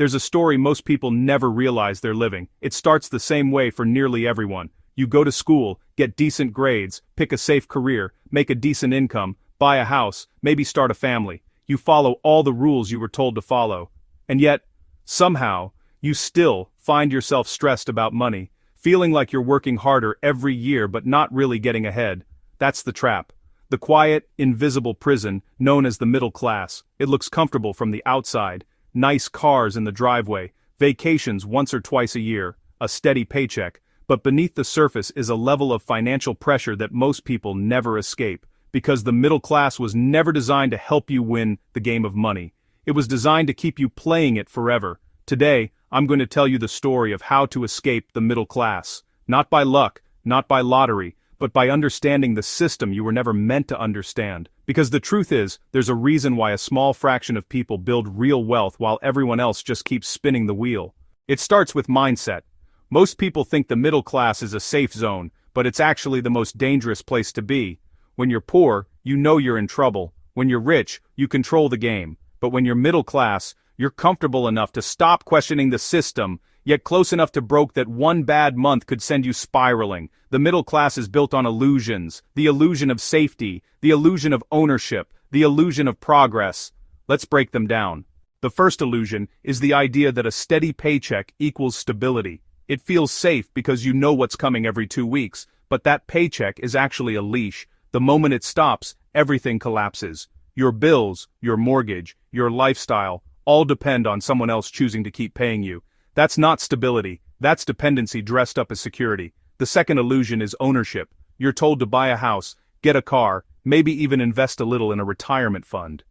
There's a story most people never realize they're living. It starts the same way for nearly everyone. You go to school, get decent grades, pick a safe career, make a decent income, buy a house, maybe start a family. You follow all the rules you were told to follow. And yet, somehow, you still find yourself stressed about money, feeling like you're working harder every year but not really getting ahead. That's the trap. The quiet, invisible prison known as the middle class. It looks comfortable from the outside. Nice cars in the driveway, vacations once or twice a year, a steady paycheck. But beneath the surface is a level of financial pressure that most people never escape, because the middle class was never designed to help you win the game of money. It was designed to keep you playing it forever. Today, I'm going to tell you the story of how to escape the middle class. Not by luck, not by lottery, but by understanding the system you were never meant to understand. Because the truth is, there's a reason why a small fraction of people build real wealth while everyone else just keeps spinning the wheel. It starts with mindset. Most people think the middle class is a safe zone, but it's actually the most dangerous place to be. When you're poor, you know you're in trouble. When you're rich, you control the game. But when you're middle class, you're comfortable enough to stop questioning the system, yet close enough to broke that one bad month could send you spiraling. The middle class is built on illusions, the illusion of safety, the illusion of ownership, the illusion of progress. Let's break them down. The first illusion is the idea that a steady paycheck equals stability. It feels safe because you know what's coming every 2 weeks, but that paycheck is actually a leash. The moment it stops, everything collapses. Your bills, your mortgage, your lifestyle, all depend on someone else choosing to keep paying you. That's not stability, that's dependency dressed up as security. The second illusion is ownership. You're told to buy a house, get a car, maybe even invest a little in a retirement fund.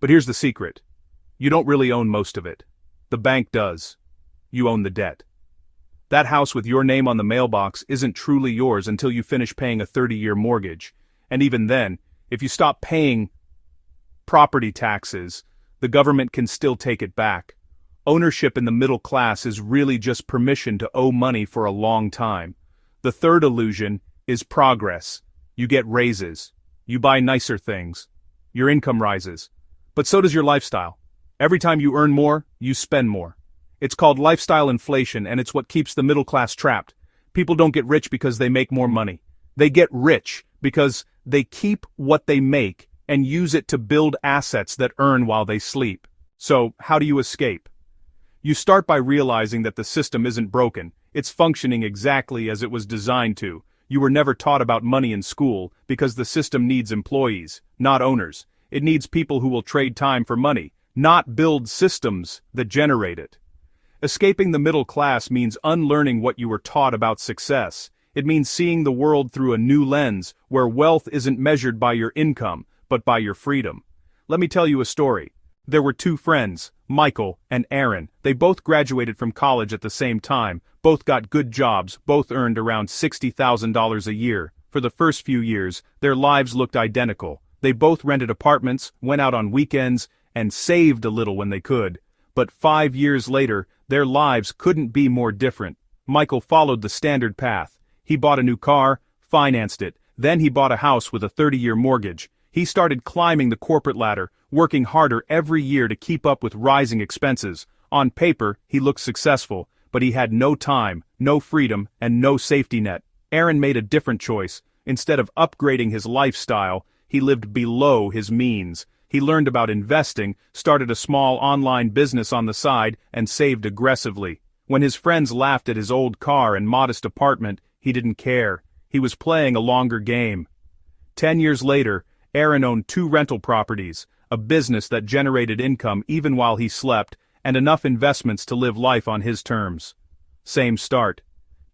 But here's the secret. You don't really own most of it. The bank does. You own the debt. That house with your name on the mailbox isn't truly yours until you finish paying a 30-year mortgage. And even then, if you stop paying property taxes, the government can still take it back. Ownership in the middle class is really just permission to owe money for a long time. The third illusion is progress. You get raises. You buy nicer things. Your income rises. But so does your lifestyle. Every time you earn more, you spend more. It's called lifestyle inflation, and it's what keeps the middle class trapped. People don't get rich because they make more money. They get rich because they keep what they make and use it to build assets that earn while they sleep. So, how do you escape? You start by realizing that the system isn't broken. It's functioning exactly as it was designed to. You were never taught about money in school because the system needs employees, not owners. It needs people who will trade time for money, not build systems that generate it. Escaping the middle class means unlearning what you were taught about success. It means seeing the world through a new lens, where wealth isn't measured by your income, but by your freedom. Let me tell you a story. There were two friends, Michael and Aaron. They both graduated from college at the same time, both got good jobs, both earned around $60,000 a year. For the first few years, their lives looked identical. They both rented apartments, went out on weekends, and saved a little when they could. But 5 years later, their lives couldn't be more different. Michael followed the standard path. He bought a new car, financed it, then he bought a house with a 30-year mortgage. He started climbing the corporate ladder, working harder every year to keep up with rising expenses. On paper, he looked successful, but he had no time, no freedom, and no safety net. Aaron made a different choice. Instead of upgrading his lifestyle, he lived below his means. He learned about investing, started a small online business on the side, and saved aggressively. When his friends laughed at his old car and modest apartment, he didn't care. He was playing a longer game. 10 years later, Aaron owned 2 rental properties, a business that generated income even while he slept, and enough investments to live life on his terms. Same start.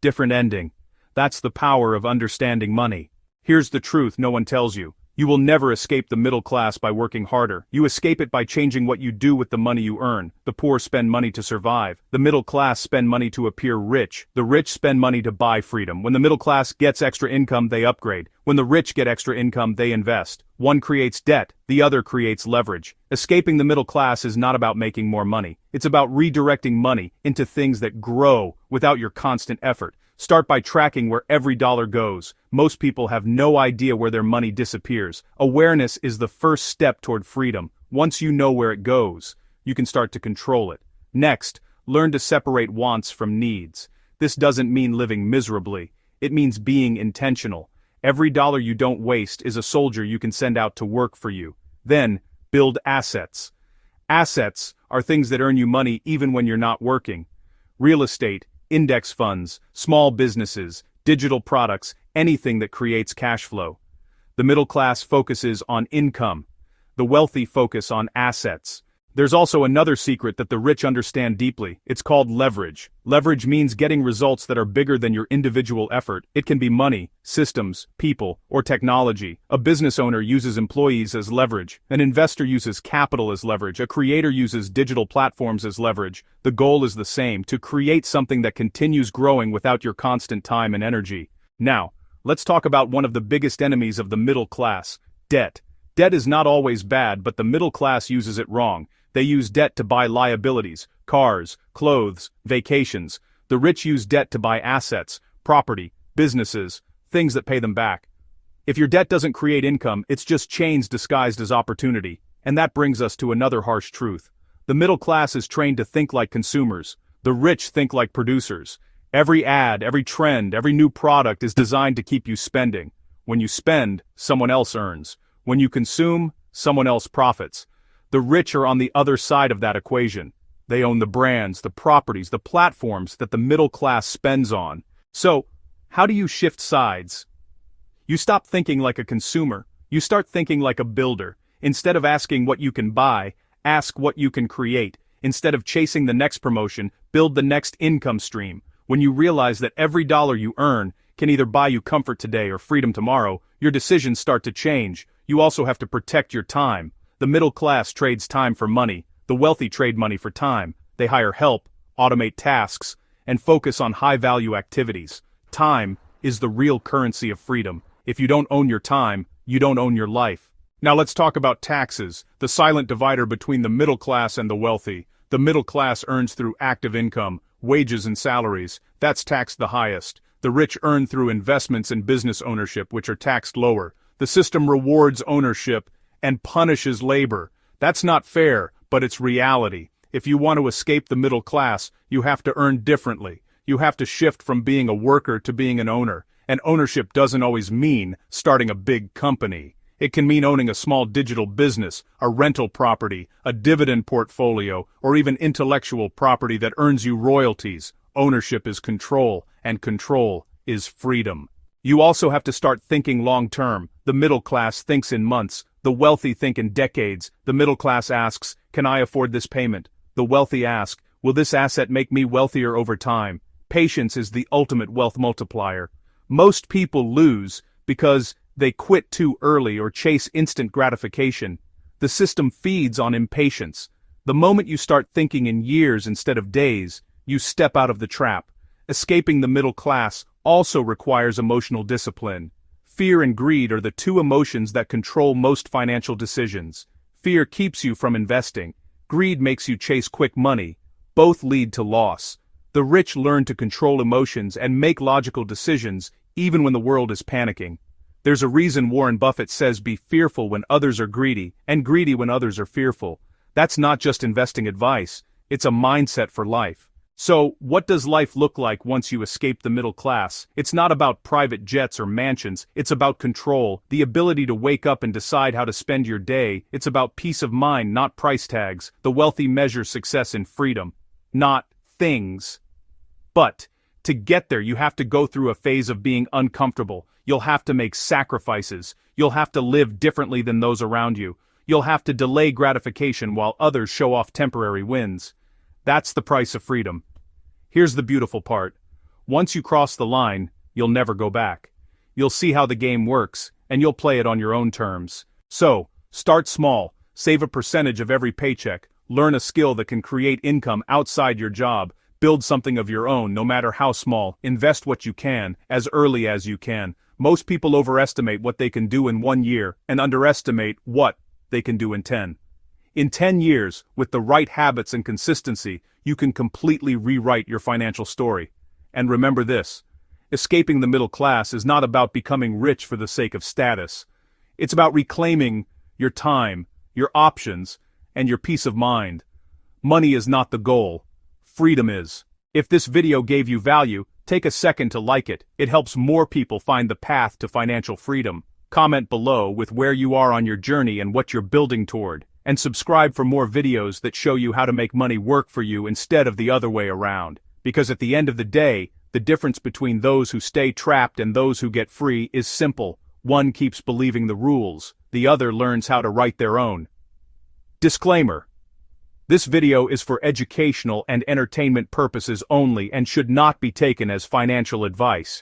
Different ending. That's the power of understanding money. Here's the truth no one tells you. You will never escape the middle class by working harder. You escape it by changing what you do with the money you earn. The poor spend money to survive. The middle class spend money to appear rich. The rich spend money to buy freedom. When the middle class gets extra income, they upgrade. When the rich get extra income, they invest. One creates debt, the other creates leverage. Escaping the middle class is not about making more money. It's about redirecting money into things that grow without your constant effort. Start by tracking where every dollar goes. Most people have no idea where their money disappears. Awareness is the first step toward freedom. Once you know where it goes, you can start to control it. Next, learn to separate wants from needs. This doesn't mean living miserably. It means being intentional. Every dollar you don't waste is a soldier you can send out to work for you. Then, build assets. Assets are things that earn you money even when you're not working. Real estate, index funds, small businesses, digital products, anything that creates cash flow. The middle class focuses on income. The wealthy focus on assets. There's also another secret that the rich understand deeply. It's called leverage. Leverage means getting results that are bigger than your individual effort. It can be money, systems, people, or technology. A business owner uses employees as leverage. An investor uses capital as leverage. A creator uses digital platforms as leverage. The goal is the same, to create something that continues growing without your constant time and energy. Now, let's talk about one of the biggest enemies of the middle class: debt. Debt is not always bad, but the middle class uses it wrong. They use debt to buy liabilities, cars, clothes, vacations. The rich use debt to buy assets, property, businesses, things that pay them back. If your debt doesn't create income, it's just chains disguised as opportunity. And that brings us to another harsh truth. The middle class is trained to think like consumers. The rich think like producers. Every ad, every trend, every new product is designed to keep you spending. When you spend, someone else earns. When you consume, someone else profits. The rich are on the other side of that equation. They own the brands, the properties, the platforms that the middle class spends on. So, how do you shift sides? You stop thinking like a consumer. You start thinking like a builder. Instead of asking what you can buy, ask what you can create. Instead of chasing the next promotion, build the next income stream. When you realize that every dollar you earn can either buy you comfort today or freedom tomorrow, your decisions start to change. You also have to protect your time. The middle class trades time for money. The wealthy trade money for time. They hire help, automate tasks, and focus on high-value activities. Time is the real currency of freedom. If you don't own your time, you don't own your life. Now let's talk about taxes, the silent divider between the middle class and the wealthy. The middle class earns through active income, wages and salaries. That's taxed the highest. The rich earn through investments and business ownership, which are taxed lower. The system rewards ownership and punishes labor. That's not fair, but it's reality. If you want to escape the middle class, you have to earn differently. You have to shift from being a worker to being an owner. And ownership doesn't always mean starting a big company. It can mean owning a small digital business, a rental property, a dividend portfolio, or even intellectual property that earns you royalties. Ownership is control, and control is freedom. You also have to start thinking long-term. The middle class thinks in months. The wealthy think in decades. The middle class asks, can I afford this payment? The wealthy ask, will this asset make me wealthier over time? Patience is the ultimate wealth multiplier. Most people lose because they quit too early or chase instant gratification. The system feeds on impatience. The moment you start thinking in years instead of days, you step out of the trap. Escaping the middle class also requires emotional discipline. Fear and greed are the two emotions that control most financial decisions. Fear keeps you from investing. Greed makes you chase quick money. Both lead to loss. The rich learn to control emotions and make logical decisions even when the world is panicking. There's a reason Warren Buffett says be fearful when others are greedy, and greedy when others are fearful. That's not just investing advice, it's a mindset for life. So, what does life look like once you escape the middle class? It's not about private jets or mansions, it's about control, the ability to wake up and decide how to spend your day. It's about peace of mind, not price tags. The wealthy measure success in freedom, not things. But, to get there you have to go through a phase of being uncomfortable. You'll have to make sacrifices. You'll have to live differently than those around you. You'll have to delay gratification while others show off temporary wins. That's the price of freedom. Here's the beautiful part. Once you cross the line, you'll never go back. You'll see how the game works, and you'll play it on your own terms. So, start small, save a percentage of every paycheck, learn a skill that can create income outside your job, build something of your own no matter how small, invest what you can, as early as you can. Most people overestimate what they can do in 1 year and underestimate what they can do in 10. In 10 years, with the right habits and consistency, you can completely rewrite your financial story. And remember this, escaping the middle class is not about becoming rich for the sake of status. It's about reclaiming your time, your options, and your peace of mind. Money is not the goal, freedom is. If this video gave you value, take a second to like it. It helps more people find the path to financial freedom. Comment below with where you are on your journey and what you're building toward. And subscribe for more videos that show you how to make money work for you instead of the other way around. Because at the end of the day, the difference between those who stay trapped and those who get free is simple. One keeps believing the rules, the other learns how to write their own. Disclaimer. This video is for educational and entertainment purposes only and should not be taken as financial advice.